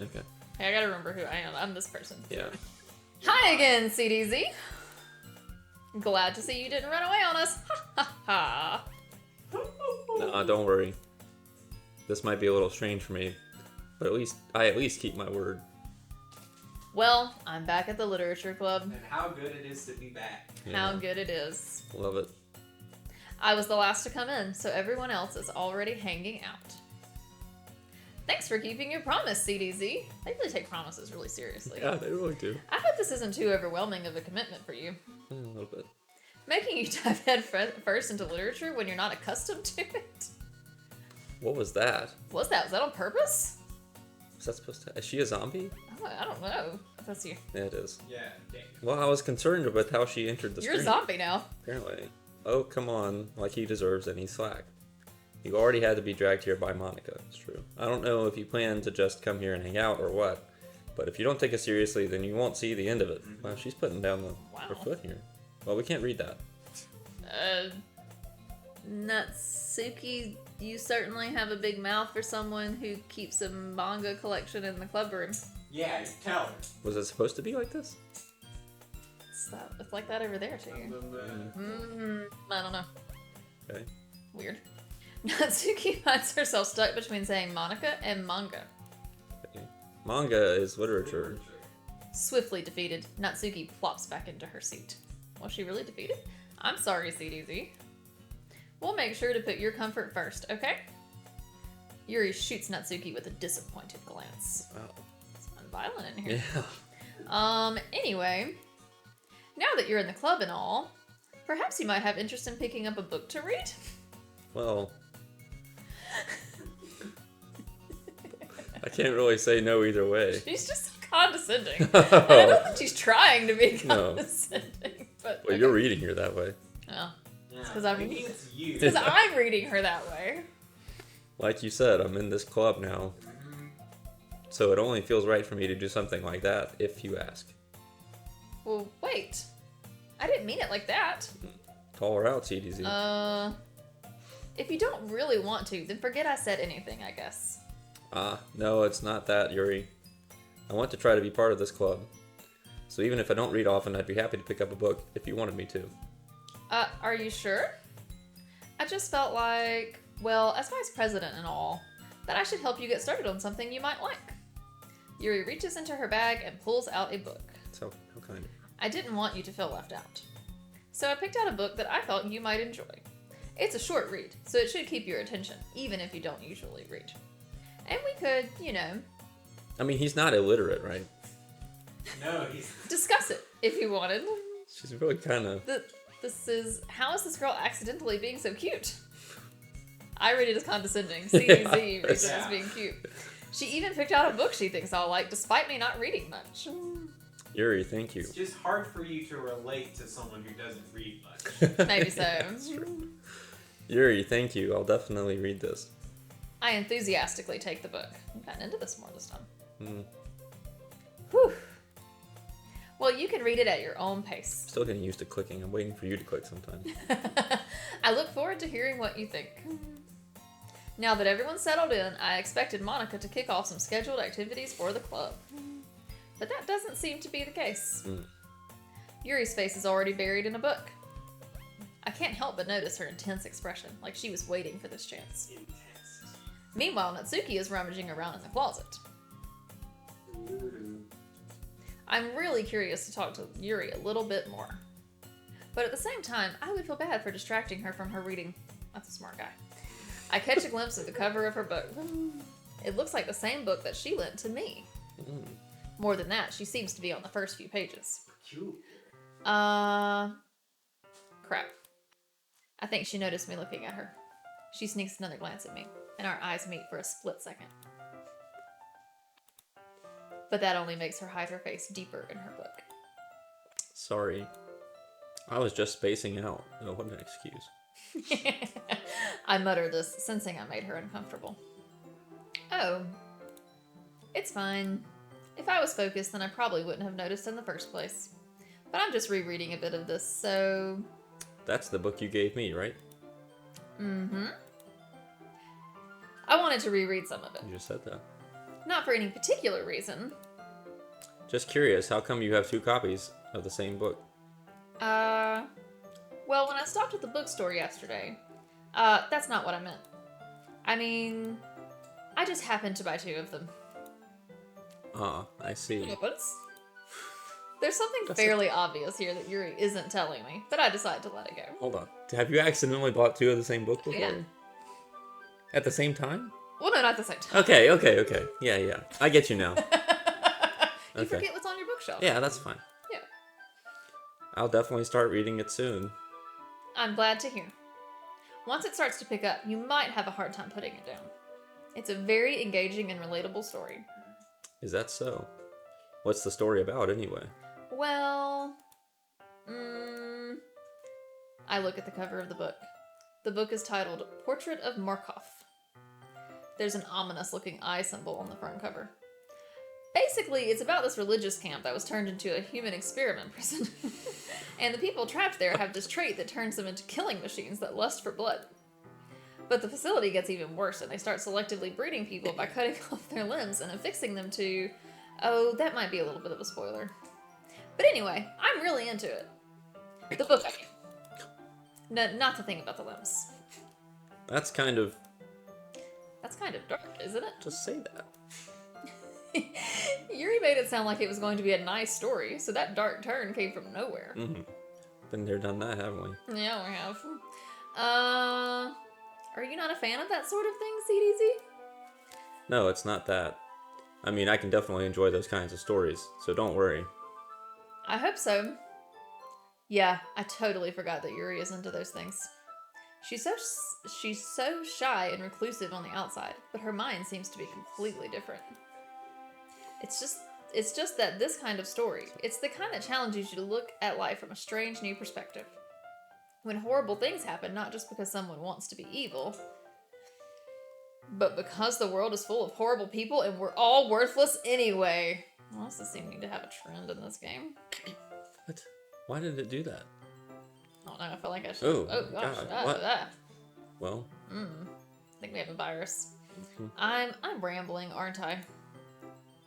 Okay. Hey, I gotta remember who I am. I'm this person. Yeah. Hi again, CDZ. Glad to see you didn't run away on us. Ha ha ha. No, don't worry. This might be a little strange for me, but I at least keep my word. Well, I'm back at the literature club. And how good it is to be back. How good it is. Love it. I was the last to come in, so everyone else is already hanging out. Thanks for keeping your promise, CDZ. They really take promises really seriously. Yeah, they really do. I hope this isn't too overwhelming of a commitment for you. A little bit. Making you dive head first into literature when you're not accustomed to it. What was that? Was that on purpose? Was that supposed to... Is she a zombie? Oh, I don't know. That's you. Yeah, it is. Yeah, dang. Well, I was concerned with how she entered the You're a screen. zombie now. Apparently. Oh, come on. Like he deserves any slack. You already had to be dragged here by Monica. It's true. I don't know if you plan to just come here and hang out or what, but if you don't take it seriously, then you won't see the end of it. Wow, she's putting down her foot here. Well, we can't read that. Natsuki, you certainly have a big mouth for someone who keeps a manga collection in the club room. Yeah, tell her. Was it supposed to be like this? It's like that over there, too. I don't know. Okay. Weird. Natsuki finds herself stuck between saying Monica and manga. Okay. Manga is literature. Swiftly defeated, Natsuki plops back into her seat. Was she really defeated? I'm sorry, CDZ. We'll make sure to put your comfort first, okay? Yuri shoots Natsuki with a disappointed glance. Wow. It's violent in here. Yeah. Anyway, now that you're in the club and all, perhaps you might have interest in picking up a book to read? Well... I can't really say no either way. She's just condescending. And I don't think she's trying to be condescending. But Well, you're reading her that way. Oh. Yeah, Because I'm reading her that way. Like you said, I'm in this club now. So it only feels right for me to do something like that, if you ask. Well, wait. I didn't mean it like that. Call her out, CDZ. If you don't really want to, then forget I said anything, I guess. No, it's not that, Yuri. I want to try to be part of this club. So even if I don't read often, I'd be happy to pick up a book if you wanted me to. Are you sure? I just felt like, well, as vice president and all, that I should help you get started on something you might like. Yuri reaches into her bag and pulls out a book. So, how kind of... I didn't want you to feel left out. So I picked out a book that I thought you might enjoy. It's a short read, so it should keep your attention, even if you don't usually read. And we could, you know... I mean, he's not illiterate, right? No, he's... discuss it, if you wanted. She's really kind of... This is... How is this girl accidentally being so cute? I read it as condescending. CDZ reads it as being cute. She even picked out a book she thinks I'll like, despite me not reading much. Yuri, thank you. It's just hard for you to relate to someone who doesn't read much. Maybe so. That's true. Yuri, thank you. I'll definitely read this. I enthusiastically take the book. I'm gotten into this more this time. Hmm. Whew. Well, you can read it at your own pace. Still getting used to clicking. I'm waiting for you to click sometime. I look forward to hearing what you think. Now that everyone's settled in, I expected Monica to kick off some scheduled activities for the club. But that doesn't seem to be the case. Yuri's face is already buried in a book. I can't help but notice her intense expression, like she was waiting for this chance. Intense. Meanwhile, Natsuki is rummaging around in the closet. I'm really curious to talk to Yuri a little bit more. But at the same time, I would feel bad for distracting her from her reading. That's a smart guy. I catch a glimpse of the cover of her book. It looks like the same book that she lent to me. More than that, she seems to be on the first few pages. Cute. Crap. I think she noticed me looking at her. She sneaks another glance at me, and our eyes meet for a split second. But that only makes her hide her face deeper in her book. Sorry. I was just spacing out. Oh, what an excuse. I mutter this, sensing I made her uncomfortable. Oh. It's fine. If I was focused, then I probably wouldn't have noticed in the first place. But I'm just rereading a bit of this, so... That's the book you gave me, right? Mm-hmm. I wanted to reread some of it. You just said that. Not for any particular reason. Just curious, how come you have 2 copies of the same book? Well, when I stopped at the bookstore yesterday, that's not what I meant. I mean, I just happened to buy 2 of them. Ah, I see. There's something fairly obvious here that Yuri isn't telling me, but I decided to let it go. Hold on. Have you accidentally bought 2 of the same book before? Yeah. At the same time? Well, no, not at the same time. Okay. Yeah. I get you now. You Okay. forget what's on your bookshelf. Yeah, that's fine. Yeah. I'll definitely start reading it soon. I'm glad to hear. Once it starts to pick up, you might have a hard time putting it down. It's a very engaging and relatable story. Is that so? What's the story about, anyway? Well, I look at the cover of the book. The book is titled Portrait of Markov. There's an ominous-looking eye symbol on the front cover. Basically, it's about this religious camp that was turned into a human experiment prison. And the people trapped there have this trait that turns them into killing machines that lust for blood. But the facility gets even worse, and they start selectively breeding people by cutting off their limbs and affixing them to... Oh, that might be a little bit of a spoiler. But anyway, I'm really into it. The book, I mean. No, not the thing about the limbs. That's kind of... That's kind of dark, isn't it? Just say that. Yuri made it sound like it was going to be a nice story, so that dark turn came from nowhere. Mm-hmm. Been there, done that, haven't we? Yeah, we have. Are you not a fan of that sort of thing, CDZ? No, it's not that. I mean, I can definitely enjoy those kinds of stories, so don't worry. I hope so. Yeah, I totally forgot that Yuri is into those things. She's so shy and reclusive on the outside, but her mind seems to be completely different. It's just that this kind of story, it's the kind that challenges you to look at life from a strange new perspective. When horrible things happen, not just because someone wants to be evil, but because the world is full of horrible people and we're all worthless anyway. Well, this is seeming to have a trend in this game. What? Why did it do that? I don't know, I feel like I should... Oh gosh. God, what? Well... I think we have a virus. Mhm. I'm rambling, aren't I?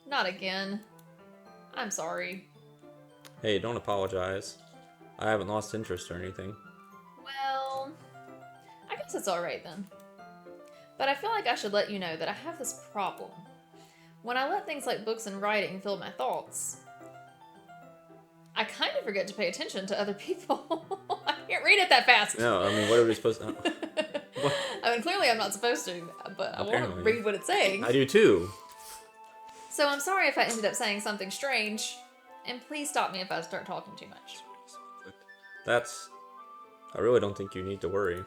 Not again. I'm sorry. Hey, don't apologize. I haven't lost interest or anything. Well, I guess it's alright then. But I feel like I should let you know that I have this problem. When I let things like books and writing fill my thoughts, I kind of forget to pay attention to other people. I can't read it that fast. No, I mean, what are we supposed to... What? I mean, clearly I'm not supposed to, but I want to Apparently. read what it's saying. I do too. So I'm sorry if I ended up saying something strange, and please stop me if I start talking too much. That's... I really don't think you need to worry.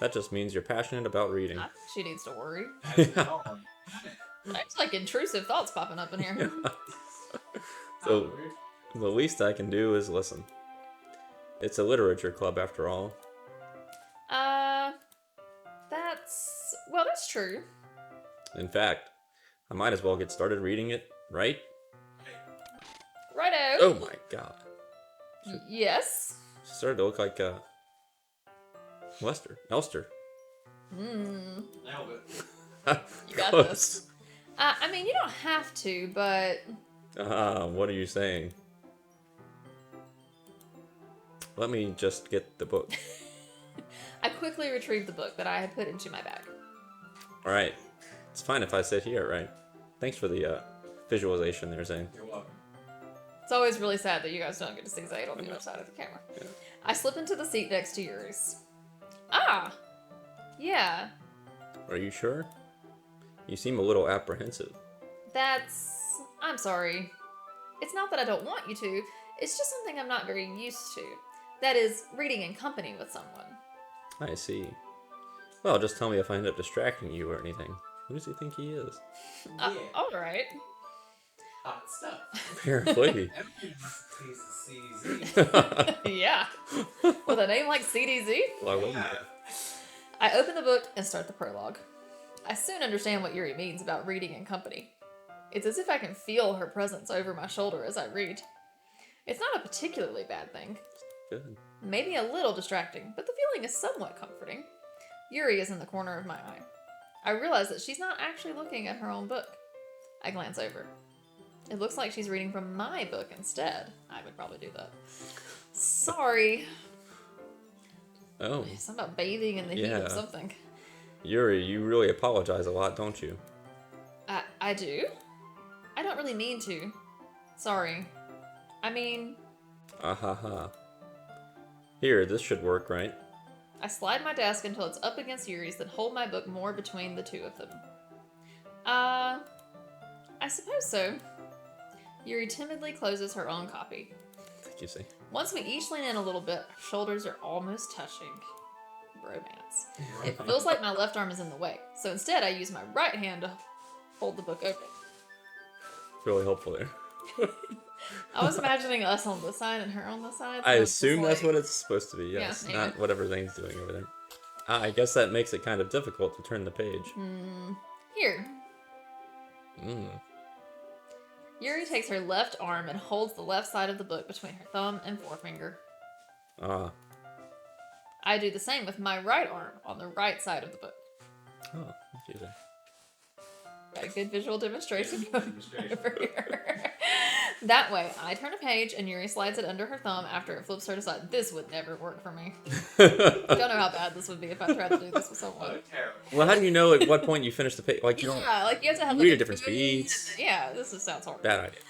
That just means you're passionate about reading. I think she needs to worry. Oh, There's like intrusive thoughts popping up in here. So, the least I can do is listen. It's a literature club after all. That's true. In fact, I might as well get started reading it, right? Righto. Oh my god. Yes. She started to look like, Elster. nailed it. You got Close. this. I mean, you don't have to, but... What are you saying? Let me just get the book. I quickly retrieved the book that I had put into my bag. Alright. It's fine if I sit here, right? Thanks for the, visualization there, Zane. You're welcome. It's always really sad that you guys don't get to see Zayd on the other side of the camera. Yeah. I slip into the seat next to Yuri's. Ah! Yeah, Are you sure? You seem a little apprehensive. I'm sorry. It's not that I don't want you to, it's just something I'm not very used to. That is, reading in company with someone. I see. Well, just tell me if I end up distracting you or anything. Who does he think he is? Yeah. Alright. Hot stuff. Apparently. Everything tastes CDZ. Yeah. With a name like CDZ? Why wouldn't Yeah. I open the book and start the prologue. I soon understand what Yuri means about reading in company. It's as if I can feel her presence over my shoulder as I read. It's not a particularly bad thing. Good. Maybe a little distracting, but the feeling is somewhat comforting. Yuri is in the corner of my eye. I realize that she's not actually looking at her own book. I glance over. It looks like she's reading from my book instead. I would probably do that. Sorry. Oh, Something about bathing in the heat Yeah. of something. Yuri, you really apologize a lot, don't you? I do? I don't really mean to. Sorry. I mean, Ah ha ha. Here, this should work, right? I slide my desk until it's up against Yuri's, then hold my book more between the two of them. I suppose so. Yuri timidly closes her own copy. Thank you, see. Once we each lean in a little bit, our shoulders are almost touching. Romance. It feels like my left arm is in the way, so instead I use my right hand to hold the book open. Really helpful there. I was imagining us on this side and her on this side. So I it's just assume that's like- what it's supposed to be, yes. Yeah, Not whatever Zane's doing over there. I guess that makes it kind of difficult to turn the page. Here. Mm. Yuri takes her left arm and holds the left side of the book between her thumb and forefinger. Ah. I do the same with my right arm on the right side of the book. Oh, confusing. Got a good visual demonstration going Demonstration. over here. That way, I turn a page and Yuri slides it under her thumb after it flips her to side. This would never work for me. Don't know how bad this would be if I tried to do this with someone. Oh, terrible. Well, how do you know at what point you finish the page? Like, you don't... Yeah, like you have to have Read like, at different speeds. Yeah, this sounds horrible. Bad idea.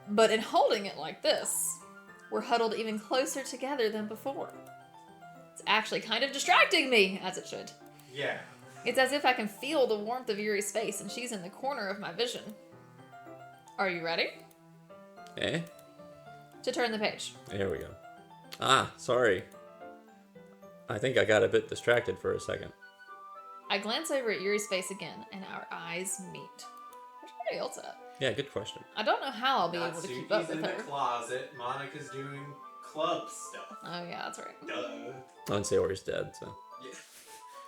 But in holding it like this, we're huddled even closer together than before. It's actually kind of distracting me, as it should. Yeah. It's as if I can feel the warmth of Yuri's face and she's in the corner of my vision. Are you ready? Eh? To turn the page. There we go. Ah, sorry. I think I got a bit distracted for a second. I glance over at Yuri's face again, and our eyes meet. Where's everybody else at? Yeah, good question. I don't know how I'll be able to keep up Natsuki's with in the her. closet. Monica's doing club stuff. Oh yeah, that's right. Duh. And Sayori's dead, so... Yeah.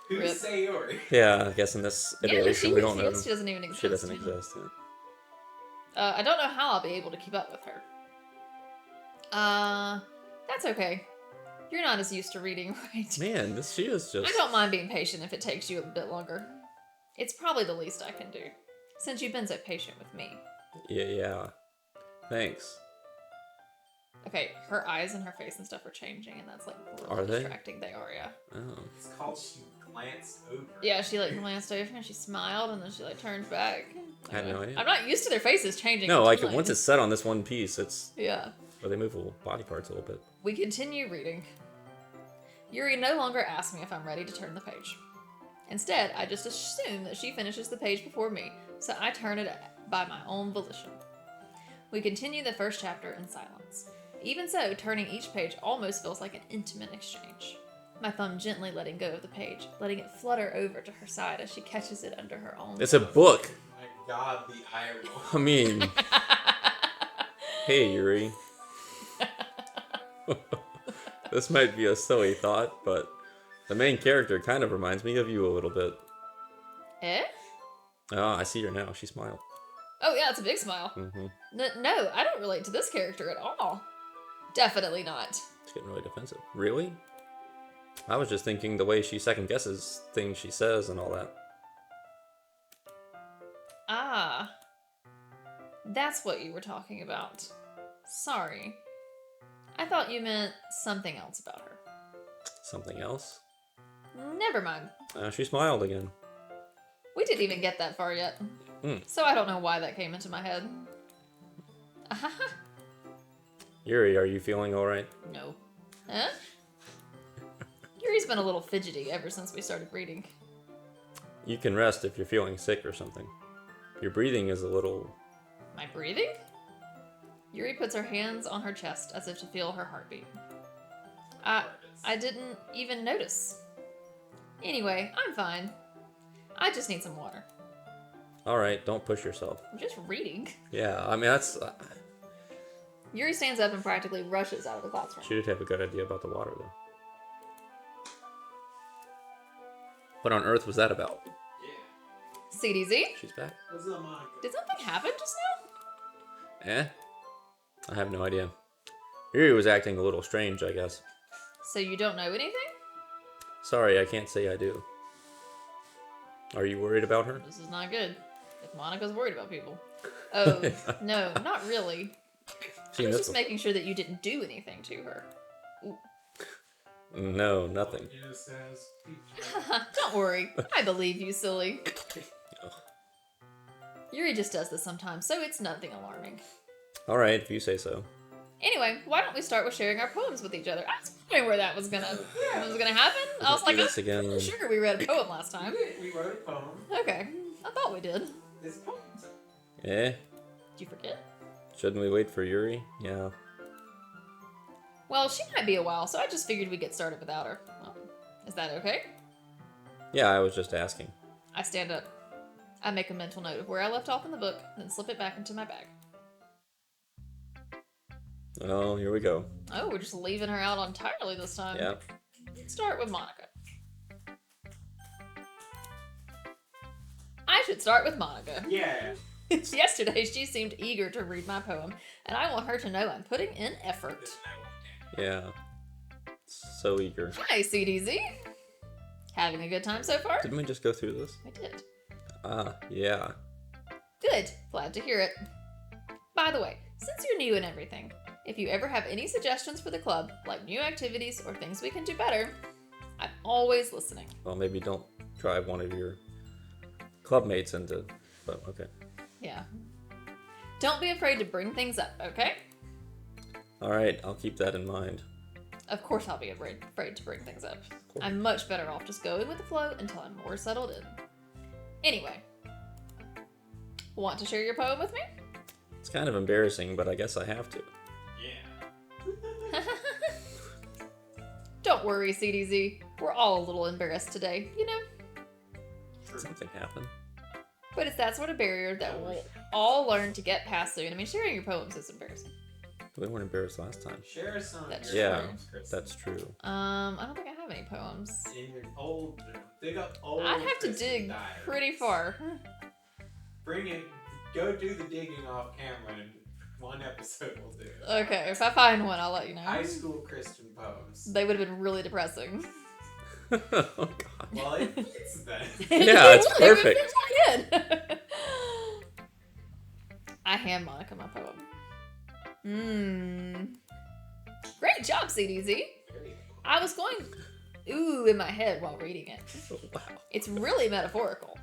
Who's Rip. Sayori? Yeah, I guess in this iteration we don't know. She doesn't even exist. She doesn't exist. Yeah. I don't know how I'll be able to keep up with her. That's okay. You're not as used to reading, right? Man, she is just... I don't mind being patient if it takes you a bit longer. It's probably the least I can do, since you've been so patient with me. Yeah. Thanks. Okay, her eyes and her face and stuff are changing, and that's like really Are they? distracting. They are, yeah. Oh. It's called She Glanced Over. Yeah, she like glanced over and she smiled, and then she like turned back. I had no idea. I'm not used to their faces changing. No, like, until, once it's set on this one piece, it's... Yeah. Or they move little body parts a little bit. We continue reading. Yuri no longer asks me if I'm ready to turn the page. Instead, I just assume that she finishes the page before me, so I turn it by my own volition. We continue the first chapter in silence. Even so, turning each page almost feels like an intimate exchange. My thumb gently letting go of the page, letting it flutter over to her side as she catches it under her own. It's a book! My God, the eye roll. I mean... Hey, Yuri. This might be a silly thought, but the main character kind of reminds me of you a little bit. Eh? Oh, I see her now. She smiled. Oh yeah, it's a big smile. Mm-hmm. No, I don't relate to this character at all. Definitely not. It's getting really defensive. Really? I was just thinking the way she second guesses things she says and all that. Ah. That's what you were talking about. Sorry. I thought you meant something else about her. Something else? Never mind. She smiled again. We didn't even get that far yet. So I don't know why that came into my head. Yuri, are you feeling alright? No. Huh? Yuri's been a little fidgety ever since we started reading. You can rest if you're feeling sick or something. Your breathing is a little... My breathing? Yuri puts her hands on her chest as if to feel her heartbeat. I didn't even notice. Anyway, I'm fine. I just need some water. Alright, don't push yourself. I'm just reading. Yeah, I mean, that's... Yuri stands up and practically rushes out of the classroom. She did have a good idea about the water, though. What on earth was that about? Yeah. CDZ? She's back. What's up, Monica? Did something happen just now? Eh? I have no idea. Yuri was acting a little strange, I guess. So you don't know anything? Sorry, I can't say I do. Are you worried about her? This is not good. If Monica's worried about people. Oh, no, not really. I was just making sure that you didn't do anything to her. Ooh. No, nothing. Don't worry. I believe you, silly. Yuri just does this sometimes, so it's nothing alarming. Alright, if you say so. Anyway, why don't we start with sharing our poems with each other? I was wondering where that was gonna happen. I was like, I'm sure we read a poem last time. We wrote a poem. Okay, I thought we did. It's a poem. Yeah? Did you forget? Shouldn't we wait for Yuri? Yeah. Well, she might be a while, so I just figured we'd get started without her. Well, is that okay? Yeah, I was just asking. I stand up. I make a mental note of where I left off in the book, then slip it back into my bag. Oh, here we go. Oh, we're just leaving her out entirely this time. Yeah. Let's start with Monica. I should start with Monica. Yeah. Yesterday, she seemed eager to read my poem, and I want her to know I'm putting in effort. Yeah. So eager. Hi, CDZ. Having a good time so far? Didn't we just go through this? I did. Ah, yeah. Good. Glad to hear it. By the way, since you're new and everything, if you ever have any suggestions for the club, like new activities or things we can do better, I'm always listening. Well, maybe don't drive one of your clubmates into... But, okay. Yeah. Don't be afraid to bring things up, okay? Alright, I'll keep that in mind. Of course I'll be afraid to bring things up. I'm much better off just going with the flow until I'm more settled in. Anyway. Want to share your poem with me? It's kind of embarrassing, but I guess I have to. Yeah. Don't worry, CDZ. We're all a little embarrassed today, you know? Something happened. But it's that sort of barrier that we'll all learn to get past soon. I mean, sharing your poems is embarrassing. We weren't embarrassed last time. Share some of That's your Yeah, poems, Chris. that's true. I don't think I have any poems. In your old, dig up old. I'd have to Kristen dig diaries. pretty far. Bring it. Go do the digging off camera, and one episode will do it. Okay, if I find one, I'll let you know. High school Christian poems. They would have been really depressing. Oh, God. Well, it fits then. Yeah, it's They would perfect. fit right in. I hand Monica my poem. Great job, CDZ. I was going ooh in my head while reading it. Wow. It's really metaphorical.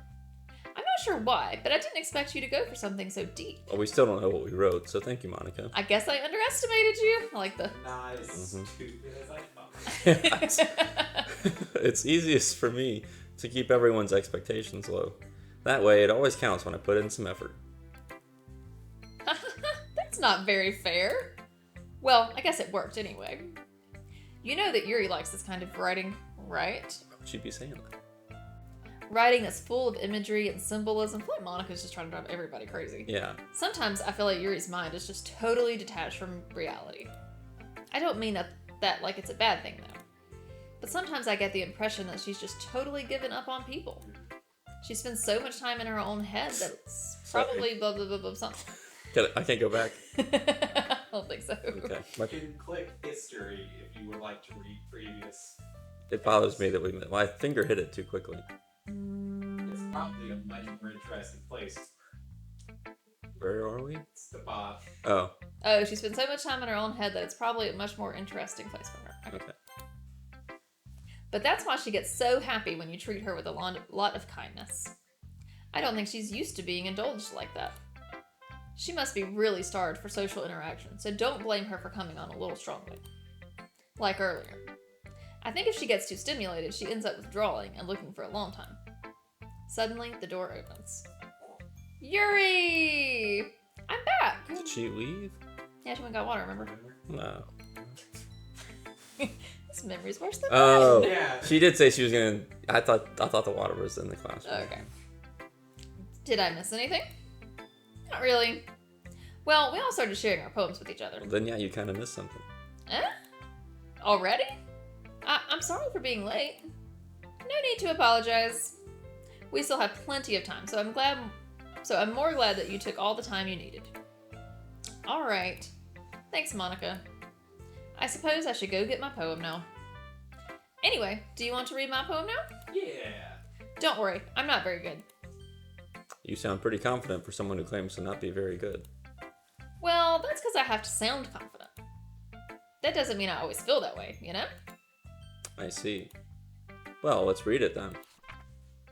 I'm not sure why, but I didn't expect you to go for something so deep. Well, we still don't know what we wrote, so thank you, Monica. I guess I underestimated you. I like the... Not as Mhm. stupid as I thought. It's easiest for me to keep everyone's expectations low. That way, it always counts when I put in some effort. That's not very fair. Well, I guess it worked anyway. You know that Yuri likes this kind of writing, right? Why would she be saying that? Writing that's full of imagery and symbolism. I feel like Monica's just trying to drive everybody crazy. Yeah. Sometimes I feel like Yuri's mind is just totally detached from reality. I don't mean that like it's a bad thing though. But sometimes I get the impression that she's just totally given up on people. She spends so much time in her own head that it's probably blah blah blah blah something. I can't go back. I don't think so. Okay. You can click history if you would like to read previous. It bothers me that my finger hit it too quickly. It's probably a much more interesting place. Where are we? It's the bot. Oh, Oh, she spends so much time in her own head that it's probably a much more interesting place for her. Okay. okay. But that's why she gets so happy when you treat her with a lot of kindness. I don't think she's used to being indulged like that. She must be really starved for social interaction, so don't blame her for coming on a little strongly. Like earlier. I think if she gets too stimulated, she ends up withdrawing and looking for a long time. Suddenly, the door opens. Yuri! I'm back! Did she leave? Yeah, she went and got water, remember? No. This memory's worse than Oh, mine. Yeah. she did say she was gonna. I thought the water was in the classroom. Okay. Did I miss anything? Not really. Well, we all started sharing our poems with each other. Well, then yeah, you kind of missed something. Eh? Already? I'm sorry for being late. No need to apologize. We still have plenty of time, so I'm more glad that you took all the time you needed. All right. Thanks, Monica. I suppose I should go get my poem now. Anyway, do you want to read my poem now? Yeah. Don't worry, I'm not very good. You sound pretty confident for someone who claims to not be very good. Well, that's because I have to sound confident. That doesn't mean I always feel that way, you know? I see. Well, let's read it then.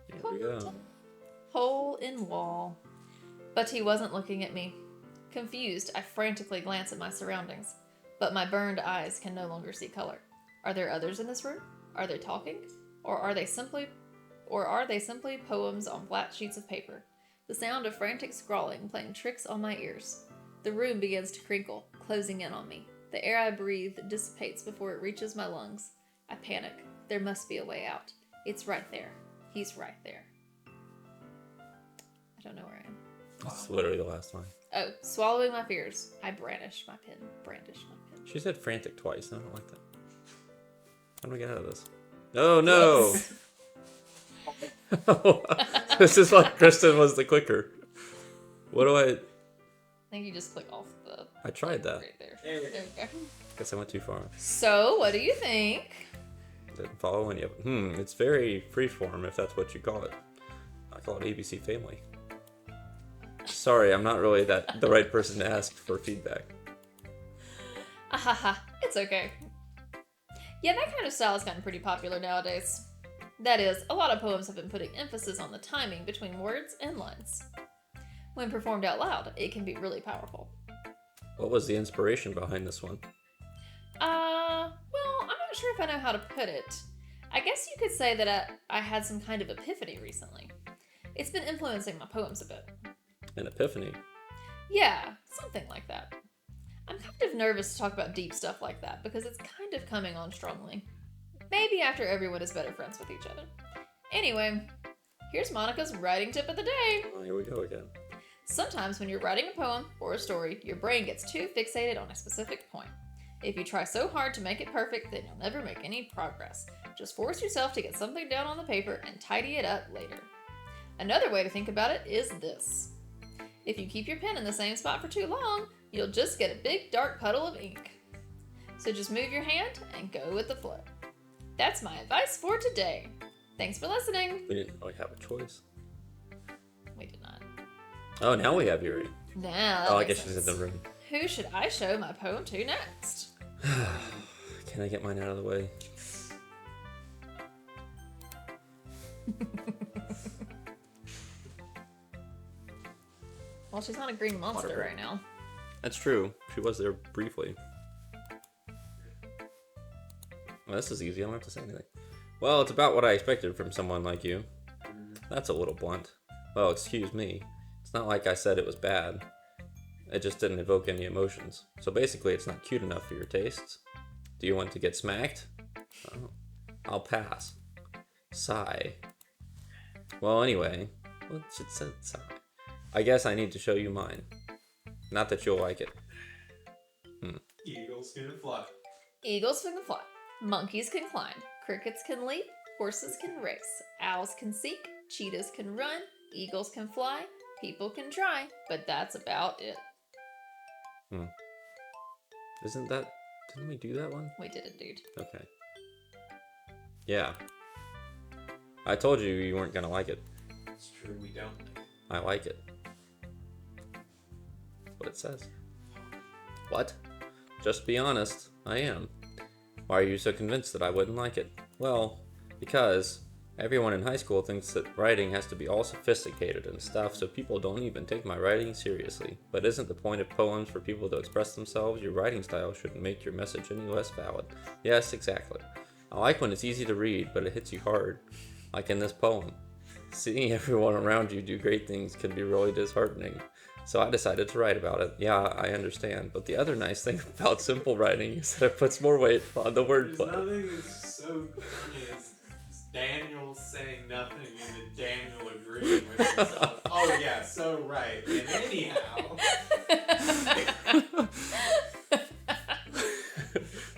Here we go. Hole in wall. But he wasn't looking at me. Confused, I frantically glance at my surroundings, but my burned eyes can no longer see color. Are there others in this room? Are they talking? Or are they simply poems on flat sheets of paper? The sound of frantic scrawling playing tricks on my ears. The room begins to crinkle, closing in on me. The air I breathe dissipates before it reaches my lungs. I panic. There must be a way out. It's right there. He's right there. I don't know where I am. That's literally the last line. Oh, swallowing my fears, I brandish my pen. She said frantic twice. I don't like that. How do we get out of this? Oh, no! This is why Kristen was the clicker. What do I think you just click off the... I tried that. Right there. There we There we go. Guess I went too far. So, what do you think? Didn't follow any of it. It's very freeform, if that's what you call it. I call it ABC Family. Sorry, I'm not really the right person to ask for feedback. Ahaha, it's okay. Yeah, that kind of style has gotten pretty popular nowadays. That is, a lot of poems have been putting emphasis on the timing between words and lines. When performed out loud, it can be really powerful. What was the inspiration behind this one? Well, I'm not sure if I know how to put it. I guess you could say that I had some kind of epiphany recently. It's been influencing my poems a bit. An epiphany? Yeah, something like that. I'm kind of nervous to talk about deep stuff like that because it's kind of coming on strongly. Maybe after everyone is better friends with each other. Anyway, here's Monica's writing tip of the day. Oh, here we go again. Sometimes when you're writing a poem or a story, your brain gets too fixated on a specific point. If you try so hard to make it perfect, then you'll never make any progress. Just force yourself to get something down on the paper and tidy it up later. Another way to think about it is this. If you keep your pen in the same spot for too long, you'll just get a big dark puddle of ink. So just move your hand and go with the flow. That's my advice for today. Thanks for listening. We didn't really have a choice. We did not. Oh, now we have Yuri. Now. Oh, I guess she's in the room. Who should I show my poem to next? Can I get mine out of the way? Well, she's not a green monster right now. That's true. She was there briefly. Well, this is easy. I don't have to say anything. Well, it's about what I expected from someone like you. That's a little blunt. Well, excuse me. It's not like I said it was bad. It just didn't evoke any emotions. So basically, it's not cute enough for your tastes. Do you want to get smacked? Oh, I'll pass. Sigh. Well, anyway, what's it said? Sigh. I guess I need to show you mine. Not that you'll like it. Eagles can fly. Eagles can fly. Monkeys can climb. Crickets can leap. Horses can race. Owls can seek. Cheetahs can run. Eagles can fly. People can try. But that's about it. Didn't we do that one? We did it, dude. Okay. Yeah. I told you you weren't gonna like it. It's true, we don't. I like it. That's what it says. What? Just be honest. I am. Why are you so convinced that I wouldn't like it? Well, because everyone in high school thinks that writing has to be all sophisticated and stuff, so people don't even take my writing seriously. But isn't the point of poems for people to express themselves? Your writing style shouldn't make your message any less valid. Yes, exactly. I like when it's easy to read, but it hits you hard. Like in this poem. Seeing everyone around you do great things can be really disheartening. So I decided to write about it. Yeah, I understand. But the other nice thing about simple writing is that it puts more weight on the There's wordplay. nothing that's so funny as Daniel saying nothing and then Daniel agreeing with himself. Oh yeah, so right. And anyhow.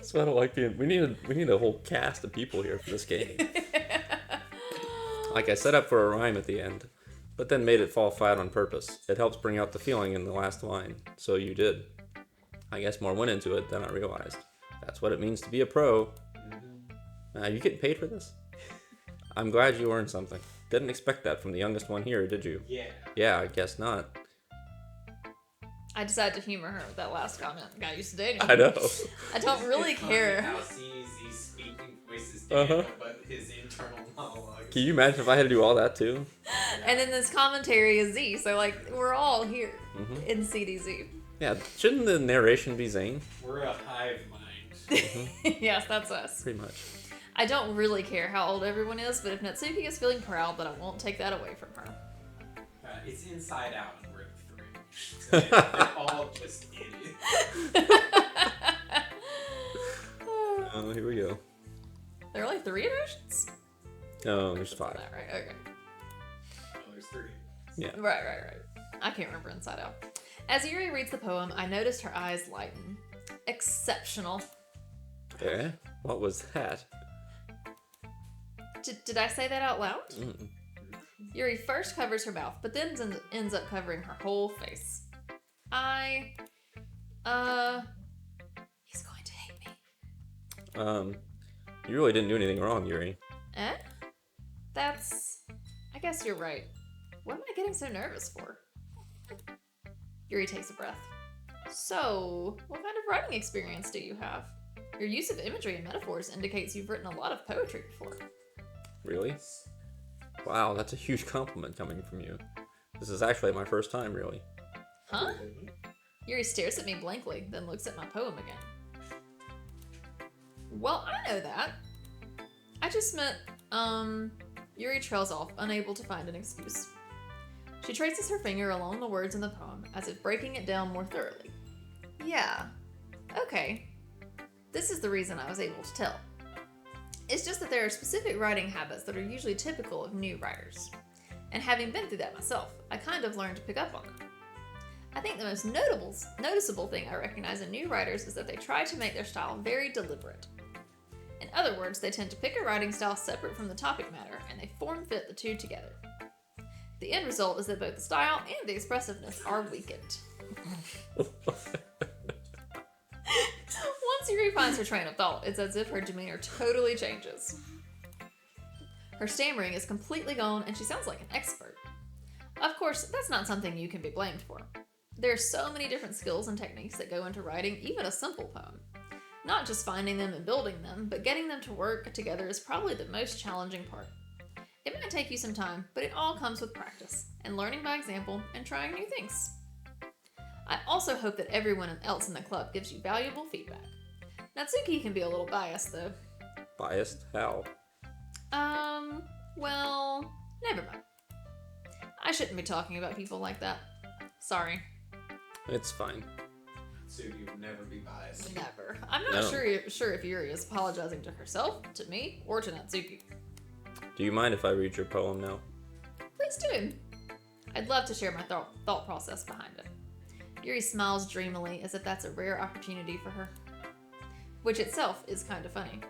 So I don't like being. We need a whole cast of people here for this game. Like I set up for a rhyme at the end, but then made it fall flat on purpose. It helps bring out the feeling in the last line. So you did. I guess more went into it than I realized. That's what it means to be a pro. You getting paid for this? I'm glad you earned something. Didn't expect that from the youngest one here, did you? Yeah. Yeah, I guess not. I decided to humor her with that last comment. Got used to dating. I know. I don't really It's funny care. how CDZ speaking voices Daniel, but his internal monologue. Can you imagine if I had to do all that too? And then this commentary is Z, so like we're all here Mhm. in CDZ. Yeah, shouldn't the narration be Zane? We're a hive mind. Yes, that's us. Pretty much. I don't really care how old everyone is, but if Natsuki is feeling proud, then I won't take that away from her. It's Inside Out and we're the 3. So they're all just idiots. Oh, here we go. There are only 3 emotions? Oh, there's 5. That right? Okay. Oh, there's 3. Yeah. Right. I can't remember Inside Out. As Yuri reads the poem, I noticed her eyes lighten. Exceptional. Okay. What was that? Did I say that out loud? Mm. Yuri first covers her mouth, but then ends up covering her whole face. He's going to hate me. You really didn't do anything wrong, Yuri. Eh? I guess you're right. What am I getting so nervous for? Yuri takes a breath. So, what kind of writing experience do you have? Your use of imagery and metaphors indicates you've written a lot of poetry before. Really? Wow, that's a huge compliment coming from you. This is actually my first time, really. Huh? Yuri stares at me blankly, then looks at my poem again. Well, I know that. I just meant, Yuri trails off, unable to find an excuse. She traces her finger along the words in the poem, as if breaking it down more thoroughly. Yeah. Okay. This is the reason I was able to tell. It's just that there are specific writing habits that are usually typical of new writers. And having been through that myself, I kind of learned to pick up on them. I think the most noticeable thing I recognize in new writers is that they try to make their style very deliberate. In other words, they tend to pick a writing style separate from the topic matter, and they form-fit the two together. The end result is that both the style and the expressiveness are weakened. Once Yuri finds her train of thought, it's as if her demeanor totally changes. Her stammering is completely gone, and she sounds like an expert. Of course, that's not something you can be blamed for. There are so many different skills and techniques that go into writing even a simple poem. Not just finding them and building them, but getting them to work together is probably the most challenging part. It might take you some time, but it all comes with practice, and learning by example, and trying new things. I also hope that everyone else in the club gives you valuable feedback. Natsuki can be a little biased, though. Biased? How? Well, never mind. I shouldn't be talking about people like that. Sorry. It's fine. So you would never be biased. Never. I'm not No. sure if Yuri is apologizing to herself, to me, or to Natsuki. Do you mind if I read your poem now? Please do. I'd love to share my thought process behind it. Yuri smiles dreamily as if that's a rare opportunity for her. Which itself is kind of funny.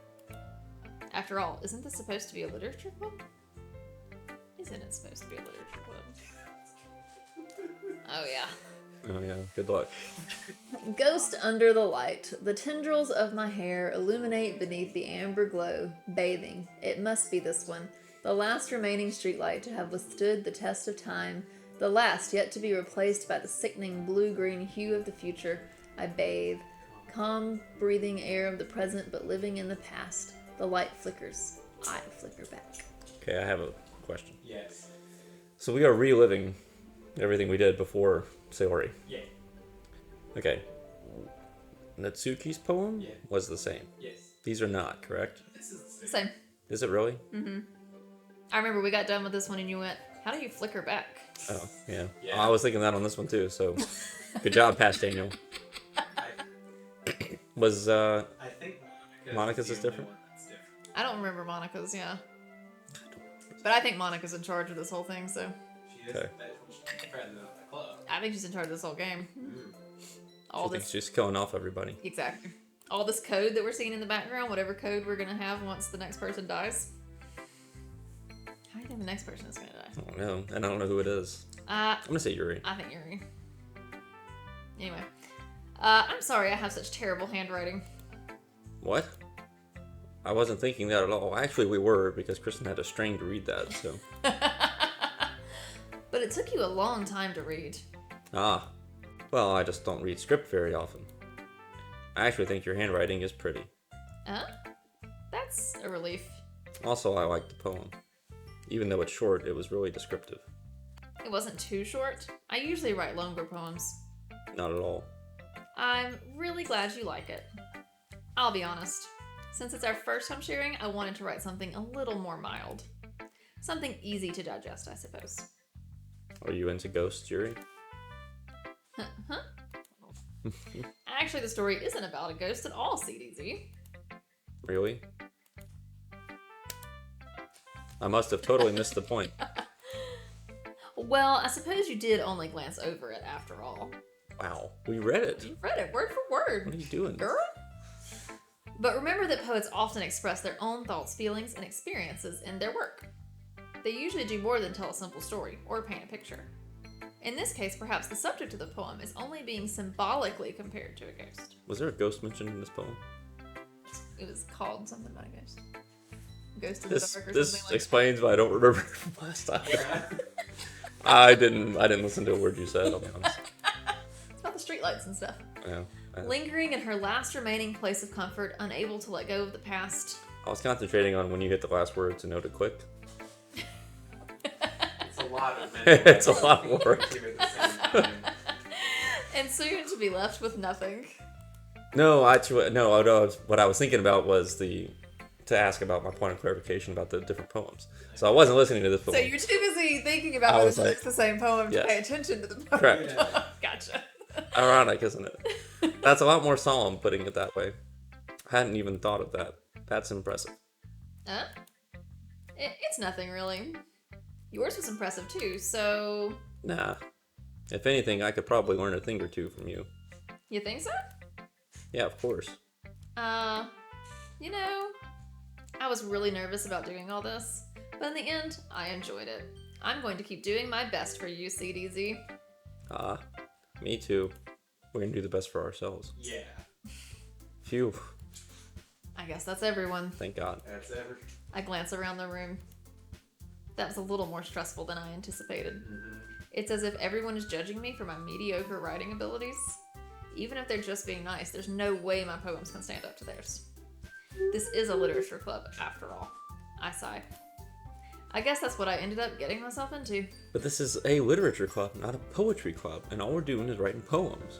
After all, isn't this supposed to be a literature club? Isn't it supposed to be a literature club? Oh yeah. Oh yeah, good luck. Ghost under the light. The tendrils of my hair illuminate beneath the amber glow, bathing. It must be this one. The last remaining streetlight to have withstood the test of time. The last yet to be replaced by the sickening blue-green hue of the future. I bathe. Calm, breathing air of the present but living in the past. The light flickers. I flicker back. Okay, I have a question. Yes. So we are reliving everything we did before Sayori. Yeah. Okay. Natsuki's poem Yeah. was the same. Yes. These are not, correct? This is the Same. Is it really? I remember we got done with this one and you went, how do you flicker back? Oh, yeah. Yeah. I was thinking that on this one too, so good job, past Daniel. Was, I think Monica's the is only different? one that's different. I don't remember Monica's, yeah. But I think Monica's in charge of this whole thing, so She is Okay. the president of the club. I think she's in charge of this whole game. she thinks she's killing off everybody. Exactly. All this code that we're seeing in the background, whatever code we're gonna have once the next person dies. How do you think the next person is gonna die? I don't know, and I don't know who it is. I'm gonna say Yuri. I think Yuri. Anyway. I'm sorry I have such terrible handwriting. What? I wasn't thinking that at all. Actually, we were, because Kristen had a strain to read that, so. But it took you a long time to read. Ah. Well, I just don't read script very often. I actually think your handwriting is pretty. That's a relief. Also, I like the poem. Even though it's short, it was really descriptive. It wasn't too short. I usually write longer poems. Not at all. I'm really glad you like it. I'll be honest. Since it's our first time sharing, I wanted to write something a little more mild. Something easy to digest, I suppose. Are you into ghosts, Yuri? Huh? Actually, the story isn't about a ghost at all, CDZ. Really? I must have totally missed the point. Well, I suppose you did only glance over it after all. Wow, we read it. You read it word for word. What are you doing? Girl? But remember that poets often express their own thoughts, feelings, and experiences in their work. They usually do more than tell a simple story or paint a picture. In this case, perhaps the subject of the poem is only being symbolically compared to a ghost. Was there a ghost mentioned in this poem? It was called something about a ghost. Ghost in the dark or This something like explains why I don't remember from last time. I didn't listen to a word you said, I'll be honest. It's about the streetlights and stuff. Yeah. Lingering in her last remaining place of comfort, unable to let go of the past. I was concentrating on when you hit the last word to know to click. It's a lot of mental It's a lot of work. at the same time. And soon to be left with nothing. No, actually, no. What I was thinking about was to ask about my point of clarification about the different poems. So I wasn't listening to this poem. So you're too busy thinking about I whether was like- it's the same poem to Yes. pay attention to the poem. Correct. Yeah. Gotcha. Ironic, isn't it? That's a lot more solemn putting it that way. I hadn't even thought of that. That's impressive. Huh? It's nothing really. Yours was impressive too, so Nah. If anything, I could probably learn a thing or two from you. you think so? Yeah, of course. You know, I was really nervous about doing all this, but in the end, I enjoyed it. I'm going to keep doing my best for you, CDZ. Me too. We're gonna do the best for ourselves. Yeah, Phew. I guess that's everyone. Thank God. that's every. I glance around the room. That was a little more stressful than I anticipated. Mm-hmm. It's as if everyone is judging me for my mediocre writing abilities. Even if they're just being nice, there's no way my poems can stand up to theirs. This is a literature club, after all. I sigh. I guess that's what I ended up getting myself into. But this is a literature club, not a poetry club, and all we're doing is writing poems.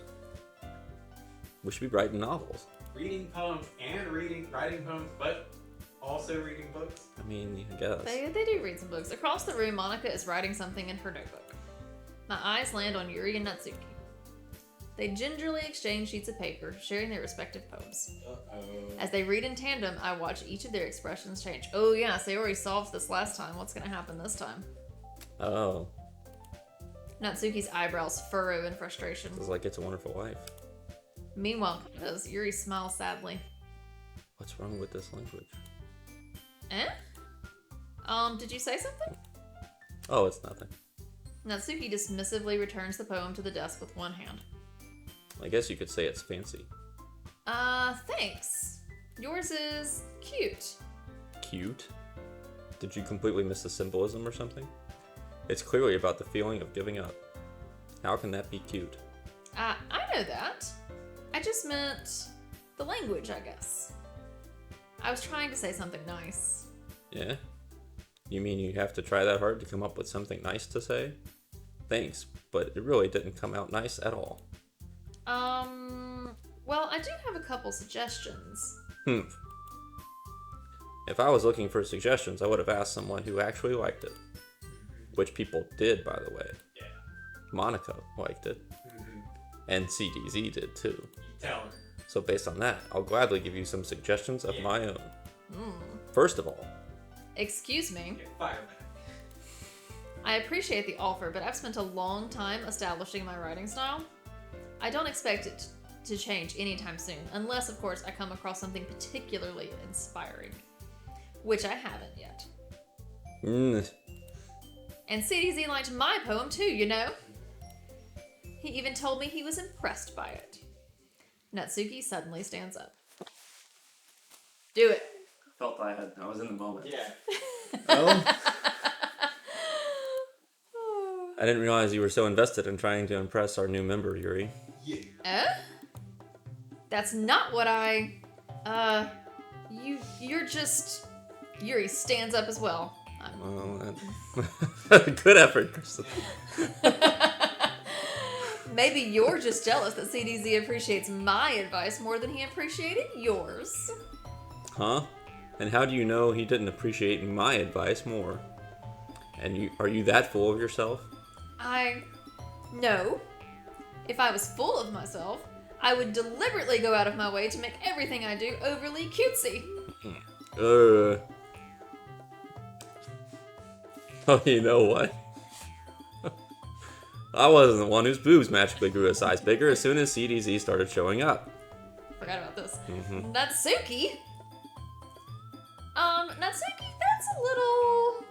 We should be writing novels. Reading poems and writing poems, but also reading books. I mean, I guess. They do read some books. Across the room, Monica is writing something in her notebook. My eyes land on Yuri and Natsuki. They gingerly exchange sheets of paper, sharing their respective poems. Uh-oh. As they read in tandem, I watch each of their expressions change. Oh yes, they already solved this last time. What's gonna happen this time? Oh, Natsuki's eyebrows furrow in frustration. this is like It's a Wonderful Life. Meanwhile, as Yuri smiles sadly. What's wrong with this language? Eh? Did you say something? Oh, it's nothing. Natsuki dismissively returns the poem to the desk with one hand. I guess you could say it's fancy. Thanks. Yours is cute. Cute? Did you completely miss the symbolism or something? It's clearly about the feeling of giving up. How can that be cute? I know that. I just meant the language, I guess. I was trying to say something nice. Yeah? You mean you have to try that hard to come up with something nice to say? Thanks, but it really didn't come out nice at all. Well, I do have a couple suggestions. If I was looking for suggestions, I would have asked someone who actually liked it. Which people did, by the way. Yeah. Monica liked it. Mm-hmm. And CDZ did too. You tell her. So based on that, I'll gladly give you some suggestions of Yeah. my own. First of all, Excuse me. Yeah, fire back. I appreciate the offer, but I've spent a long time establishing my writing style. I don't expect it to change anytime soon, unless, of course, I come across something particularly inspiring. Which I haven't yet. And CDZ liked my poem too, you know? He even told me he was impressed by it. Natsuki suddenly stands up. Do it. felt I was in the moment. Yeah. Well, I didn't realize you were so invested in trying to impress our new member, Yuri. Yeah. That's not what you're just... Yuri stands up as well. Well, good effort, Kristen. Maybe you're just jealous that CDZ appreciates my advice more than he appreciated yours. Huh? And how do you know he didn't appreciate my advice more? And are you that full of yourself? No. If I was full of myself, I would deliberately go out of my way to make everything I do overly cutesy. Oh, you know what? I wasn't the one whose boobs magically grew a size bigger as soon as CDZ started showing up. Forgot about this. Mm-hmm. Natsuki? Natsuki, that's a little...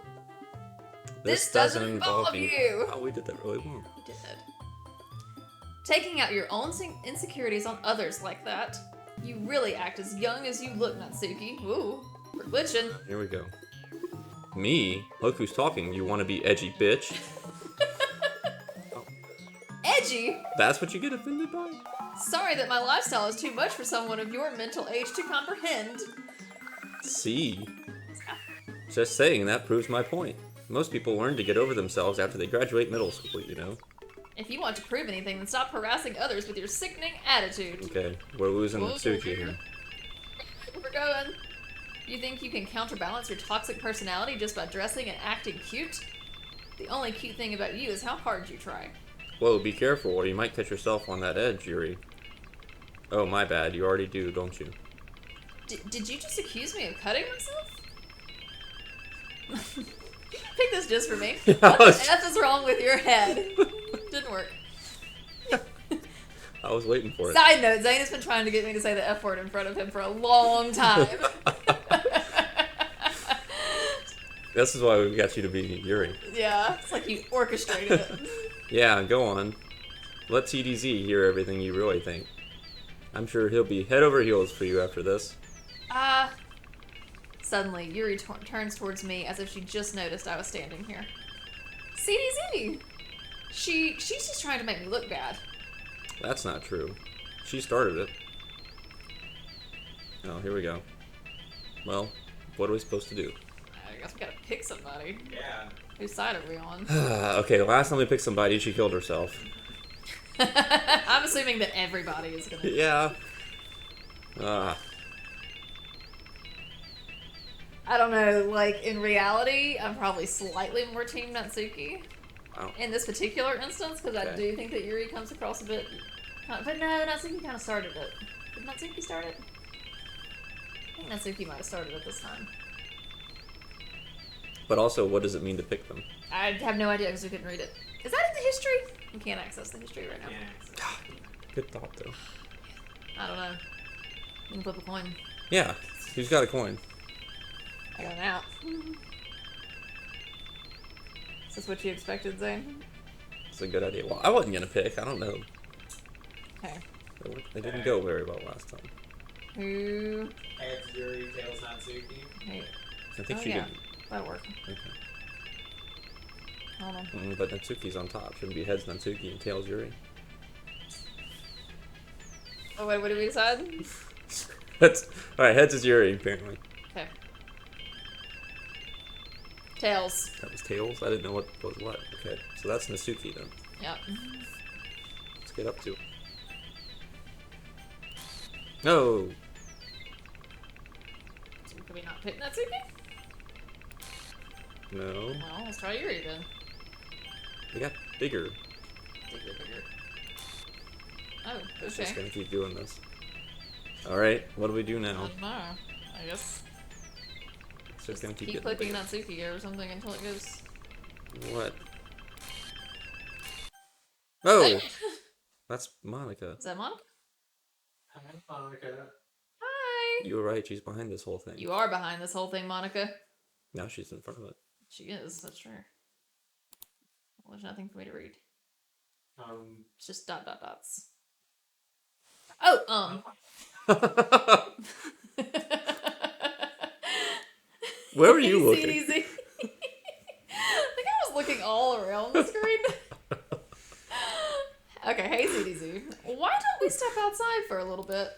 This doesn't involve you. Oh, we did that really well. You did. Taking out your own insecurities on others like that. You really act as young as you look, Natsuki. Ooh, we're glitching. Here we go. Me? Look who's talking. You want to be edgy, bitch? Edgy? That's what you get offended by? Sorry that my lifestyle is too much for someone of your mental age to comprehend. See? Just saying, that proves my point. Most people learn to get over themselves after they graduate middle school, you know? If you want to prove anything, then stop harassing others with your sickening attitude. Okay, we're losing Natsuki here. We're going. You think you can counterbalance your toxic personality just by dressing and acting cute? The only cute thing about you is how hard you try. Whoa, be careful or you might catch yourself on that edge, Yuri. Oh, my bad. You already do, don't you? Did you just accuse me of cutting myself? Pick this just for me. What the F is wrong with your head? Didn't work. I was waiting for it. Side note, Zane has been trying to get me to say the F word in front of him for a long time. This is why we got you to be Yuri. Yeah, it's like you orchestrated it. Yeah, go on. Let CDZ hear everything you really think. I'm sure he'll be head over heels for you after this. Suddenly, Yuri turns towards me as if she just noticed I was standing here. CDZ! She's just trying to make me look bad. That's not true. She started it. Oh, here we go. Well, what are we supposed to do? I guess we gotta pick somebody. Yeah. Whose side are we on? Okay, last time we picked somebody, she killed herself. I'm assuming that everybody is gonna... Yeah. I don't know, like, in reality, I'm probably slightly more Team Natsuki. Wow. In this particular instance, because I do think that Yuri comes across a bit... But no, Natsuki kind of started it. Did Natsuki start it? I think Natsuki might have started it this time. But also, what does it mean to pick them? I have no idea because we couldn't read it. Is that in the history? We can't access the history right now. Yeah. Good thought, though. I don't know. You can flip a coin. Yeah, who's got a coin? I got an out. Is this what you expected, Zane? It's a good idea. Well, I wasn't gonna pick. I don't know. Okay. They didn't go very well last time. Who? Heads Yuri, tails Natsuki. Wait. I think Oh, she yeah. didn't. That'll work. Okay. Hold on. But Natsuki's on top. Shouldn't be heads Natsuki and tails Yuri. Oh, wait, what did we decide? That's alright. Heads is Yuri apparently. Okay. Tails. That was tails. I didn't know what was what. Okay, so that's Natsuki then. Yep. Let's get up to it. No. So could we not pick Natsuki? No. Well, let's try Yuri then. They got bigger. Bigger. Oh, It's okay. just gonna keep doing this. Alright, what do we do I now? don't know. I guess It's just gonna keep keep getting clicking bigger. Natsuki or something until it goes. What? Oh! That's Monica. Is that Monica? Hi, Monica. Hi! You were right, she's behind this whole thing. You are behind this whole thing, Monica. Now she's in front of it. She is, that's true. Well, there's nothing for me to read. It's just dots. Oh, Where were you Hey, looking? CDZ. I think I was looking all around the screen. Okay, hey CDZ. Why don't we step outside for a little bit?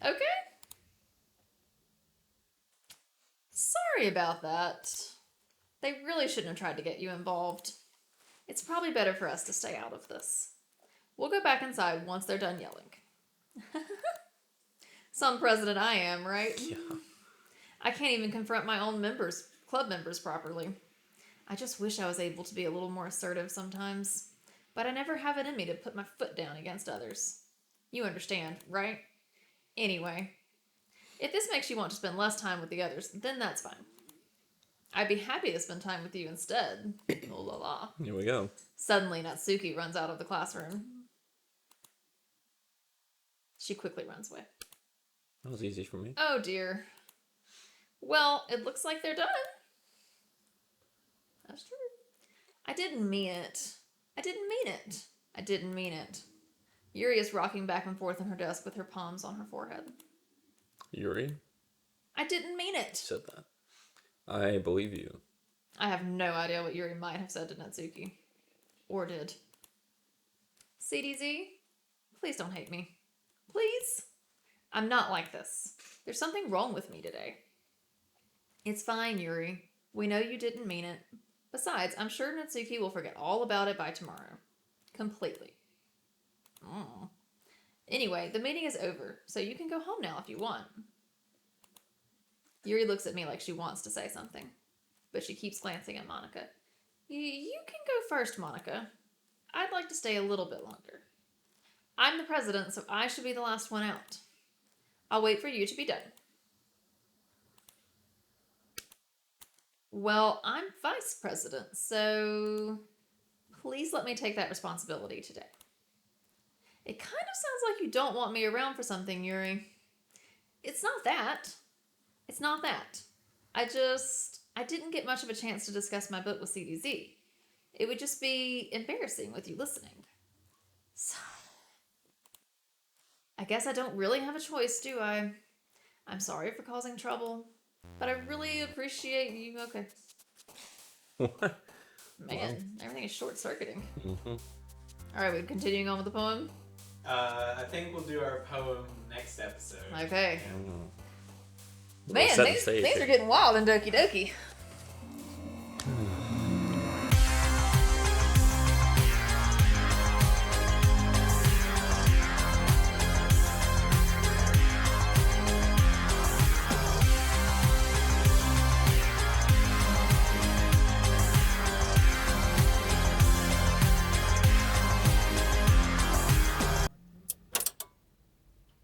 Okay? Sorry about that. They really shouldn't have tried to get you involved. It's probably better for us to stay out of this. We'll go back inside once they're done yelling. Some president I am, right? Yeah. I can't even confront my own club members properly. I just wish I was able to be a little more assertive sometimes, but I never have it in me to put my foot down against others. You understand, right? Anyway, if this makes you want to spend less time with the others, then that's fine. I'd be happy to spend time with you instead. Oh la la. Here we go. Suddenly, Natsuki runs out of the classroom. She quickly runs away. That was easy for me. Oh dear. Well, it looks like they're done. That's true. I didn't mean it. I didn't mean it. I didn't mean it. Yuri is rocking back and forth on her desk with her palms on her forehead. Yuri I didn't mean it. said that. I believe you. I have no idea what Yuri might have said to Natsuki. Or did. CDZ, please don't hate me. Please? I'm not like this. There's something wrong with me today. It's fine, Yuri. We know you didn't mean it. Besides, I'm sure Natsuki will forget all about it by tomorrow. Completely. Anyway, the meeting is over, so you can go home now if you want. Yuri looks at me like she wants to say something, but she keeps glancing at Monica. You can go first, Monica. I'd like to stay a little bit longer. I'm the president, so I should be the last one out. I'll wait for you to be done. Well, I'm vice president, so please let me take that responsibility today. It kind of sounds like you don't want me around for something, Yuri. It's not that. It's not that. I didn't get much of a chance to discuss my book with CDZ. It would just be embarrassing with you listening. So, I guess I don't really have a choice, do I? I'm sorry for causing trouble, but I really appreciate you. Okay. What? Man, everything is short-circuiting. Mm-hmm. All right, we're continuing on with the poem. I think we'll do our poem next episode. Okay. Mm. Man, Set the things stage are here. getting wild in Doki Doki.